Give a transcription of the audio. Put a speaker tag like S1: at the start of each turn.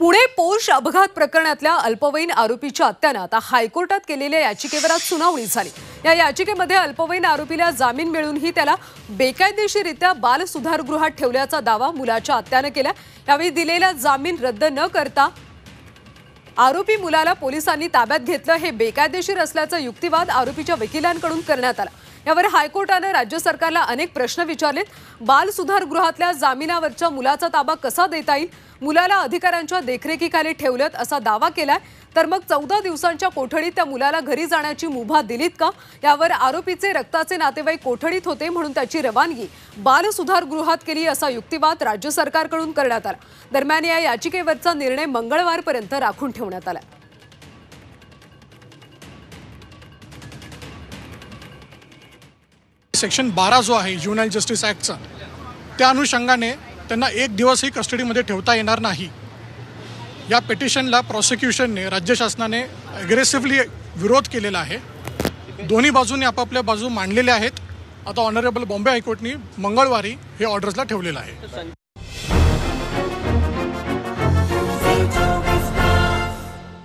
S1: Pune Porsche अपघात प्रकरणातल्या अल्पवयीन आरोपीच्या हत्याने आता हायकोर्टात केलेल्या याचिकेवर आज सुनावणी झाली। या याचिकेमध्ये अल्पवयीन आरोपीला जामीन मिळूनही त्याला बेकायदेशीररित्या बाल सुधारगृहात ठेवल्याचा दावा मुलाच्या हत्याने केला। यावेळी दिलेला जामीन रद्द न करता आरोपी मुलाला पोलिसांनी ताब्यात घेतलं हे बेकायदेशीर असल्याचा युक्तिवाद आरोपीच्या वकिलांकडून करण्यात आला। यावर हायकोर्टाने राज्य सरकारला अनेक प्रश्न विचारलेत। बाल सुधारगृहातल्या जामिनावरच्या मुलाचा ताबा कसा देता येईल, मुलाला अधिकाऱ्यांच्या देखरेखीखाली ठेवलेत असा दावा केलाय, तर मग 14 दिवसांच्या कोठडीत त्या मुलाला घरी जाण्याची मुभा दिलीत का? यावर आरोपीचे रक्ताचे नातेवाईक कोठडीत होते म्हणून त्याची रवानगी बाल सुधारगृहात केली असा युक्तिवाद राज्य सरकारकडून करण्यात आला। दरम्यान या याचिकेवरचा निर्णय मंगळवारपर्यंत राखून ठेवण्यात आला।
S2: सेक्शन 12 जो आहे ज्युव्हेनाइल जस्टिस ॲक्टचा, त्या अनुषंगाने त्यांना एक दिवसही कस्टडीमध्ये ठेवता येणार नाही। या पिटिशनला प्रॉसिक्युशनने, राज्य शासनाने ॲग्रेसिव्हली विरोध केलेला आहे। दोन्ही बाजूंनी आपापल्या बाजू मांडलेल्या आहेत। आता ऑनरेबल बॉम्बे हायकोर्टनी मंगळवारी हे ऑर्डर्सला ठेवलेलं आहे।